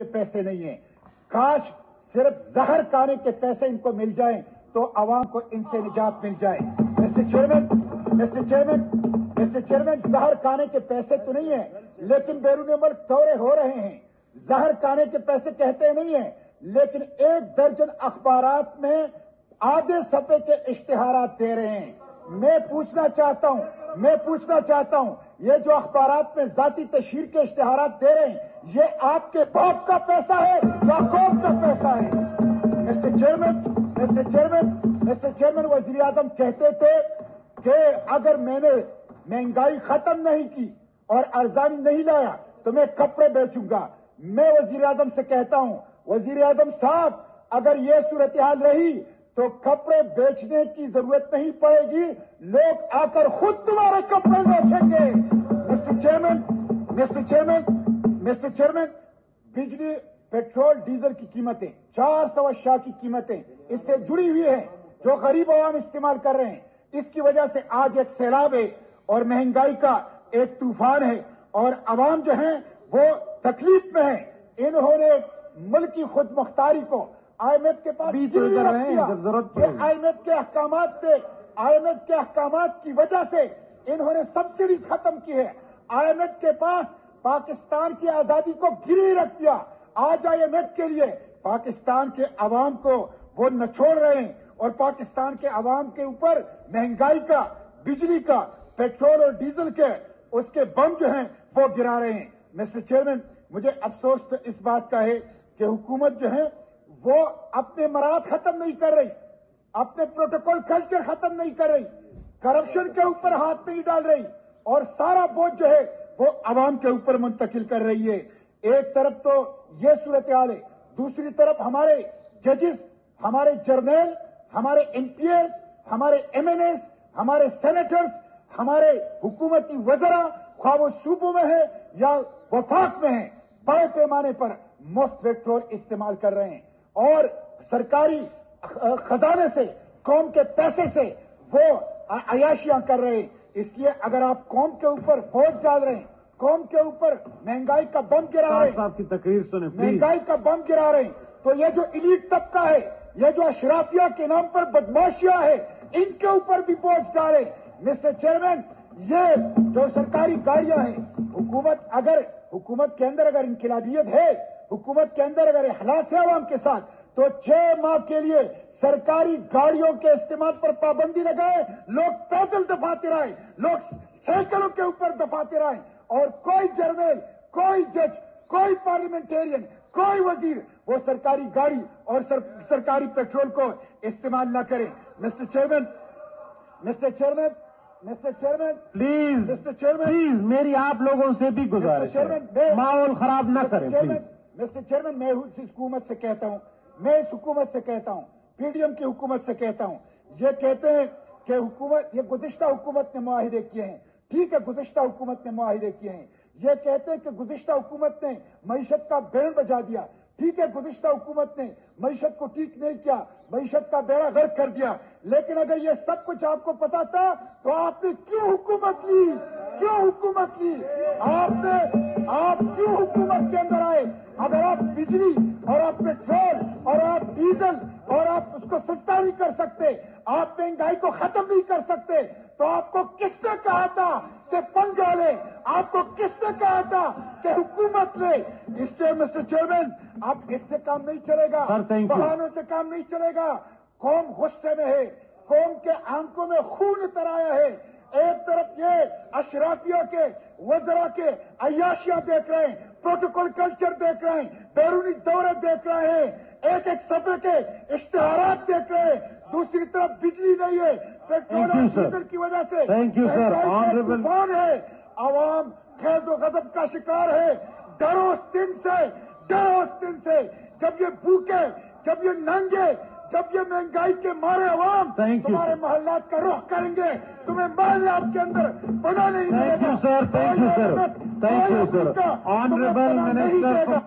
पैसे नहीं हैं। काश सिर्फ जहर खाने के पैसे इनको मिल जाएं तो आवाम को इनसे निजात मिल जाए। मिस्टर चेयरमैन, जहर खाने के पैसे तो नहीं है, लेकिन बैरून मुल्क दौरे हो रहे हैं। जहर खाने के पैसे कहते नहीं है, लेकिन 1 दर्जन अखबारात में आधे सफे के इश्तिहारात दे रहे हैं। मैं पूछना चाहता हूं, ये जो अखबारात में जाती तशहीर के इश्तिहारात दे रहे हैं, ये आपके बाप का पैसा है या कौम का पैसा है? मिस्टर चेयरमैन, वजीर आजम कहते थे कि अगर मैंने महंगाई खत्म नहीं की और अरजानी नहीं लाया तो मैं कपड़े बेचूंगा। मैं वजीर आजम से कहता हूं, वजीर आजम साहब, अगर ये सूरत हाल रही तो कपड़े बेचने की जरूरत नहीं पड़ेगी, लोग आकर खुद तुम्हारे कपड़े बेचेंगे। मिस्टर चेयरमैन, बिजली, पेट्रोल, डीजल की कीमतें 400 अशिया की कीमतें इससे जुड़ी हुई है जो गरीब आवाम इस्तेमाल कर रहे हैं। इसकी वजह से आज एक सैलाब है और महंगाई का एक तूफान है और आवाम जो है वो तकलीफ में है। इन्होंने मुल्क की खुद मुख्तारी को IMF के पास गिरवी रख दिया। ये IMF के अहकामात की वजह से इन्होंने सब्सिडीज खत्म की है। IMF के पास पाकिस्तान की आजादी को गिरवी रख दिया। आज IMF के लिए पाकिस्तान के अवाम को वो नचोड़ रहे हैं और पाकिस्तान के अवाम के ऊपर महंगाई का, बिजली का, पेट्रोल और डीजल के उसके बम जो हैं वो गिरा रहे हैं। मिस्टर चेयरमैन, मुझे अफसोस तो इस बात का है कि हुकूमत जो है वो अपने मराद खत्म नहीं कर रही, अपने प्रोटोकॉल कल्चर खत्म नहीं कर रही, करप्शन के ऊपर हाथ नहीं डाल रही और सारा बोझ जो है वो अवाम के ऊपर मुंतकिल कर रही है। एक तरफ तो ये सूरत हाल है, दूसरी तरफ हमारे जजेस, हमारे जर्नल, हमारे MPs, हमारे MNAs, हमारे सेनेटर्स, हमारे हुकूमती वज़रा, ख्वाह वो सूबों में है या वफाक में है, बड़े पैमाने पर मुफ्त पेट्रोल इस्तेमाल कर रहे हैं और सरकारी खजाने से, कौम के पैसे से वो अयाशियां कर रहे हैं। इसलिए अगर आप कौम के ऊपर बोझ डाल रहे हैं, कौम के ऊपर महंगाई का बम गिरा रहे हैं, साहब की तकरीर सुने, महंगाई का बम गिरा रहे हैं, तो ये जो इलीट तबका है, ये जो अशराफिया के नाम पर बदमाशियां है, इनके ऊपर भी बोझ डाले। मिस्टर चेयरमैन, ये जो सरकारी गाड़ियां हैं, हुकूमत के अंदर अगर इनकलाबियत है, हुकूमत के अंदर अगर इखलास है आवाम के साथ, तो 6 माह के लिए सरकारी गाड़ियों के इस्तेमाल पर पाबंदी लगाए, लोग पैदल दफाते रहे, लोग साइकिलों के ऊपर दफाते रहे और कोई जर्नल, कोई जज, कोई पार्लियामेंटेरियन, कोई वजीर वो सरकारी गाड़ी और सरकारी पेट्रोल को इस्तेमाल न करे। मिस्टर चेयरमैन, प्लीज मेरी आप लोगों से भी गुजारिश है, माहौल खराब न करें। मिस्टर चेयरमैन, मैं इस हुकूमत से कहता हूं, PDM की हुकूमत से कहता हूं, ये कहते हैं कि ये गुज़िश्ता हुकूमत ने मुआहिदे किए हैं। ठीक है, गुज़िश्ता हुकूमत ने मुआहिदे किए हैं। ये कहते हैं कि गुज़िश्ता हुकूमत ने मईशत का बैंड बजा दिया। ठीक है, गुज़िश्ता हुकूमत ने मईशत को ठीक नहीं किया, मईशत का बेड़ा गर्क कर दिया। लेकिन अगर ये सब कुछ आपको पता था तो आपने क्यों हुकूमत ली? आप क्यों हुकूमत के अंदर आए? अगर आप बिजली और आप पेट्रोल और आप डीजल और आप उसको सस्ता नहीं कर सकते, आप महंगाई को खत्म नहीं कर सकते, तो आपको किसने कहा था कि पंगा ले? आपको किसने कहा था कि हुकूमत ले? इसलिए मिस्टर चेयरमैन, अब इससे काम नहीं चलेगा, बहानों से काम नहीं चलेगा। कौम गुस्से में है, कौम के आंखों में खून उतर आया है। एक तरफ ये अशराफिया के, वज़रा के अय्याशियां देख रहे हैं, प्रोटोकॉल कल्चर देख रहे हैं, बैरूनी दौरे देख रहे हैं, एक सफे के इश्तिहारात देख रहे हैं, दूसरी तरफ बिजली नहीं है, पेट्रोल और डीजल की वजह से तूफान है, आवाम खैज़ व गज़ब का शिकार है। डरो उस दिन से जब ये भूखे, जब ये नंगे, जब ये महंगाई के मारे अवाम तुम्हारे मोहल्लात का रुख करेंगे, तुम्हें मोहल्ले आपके अंदर बना नहीं देगा। Thank you sir, honourable minister.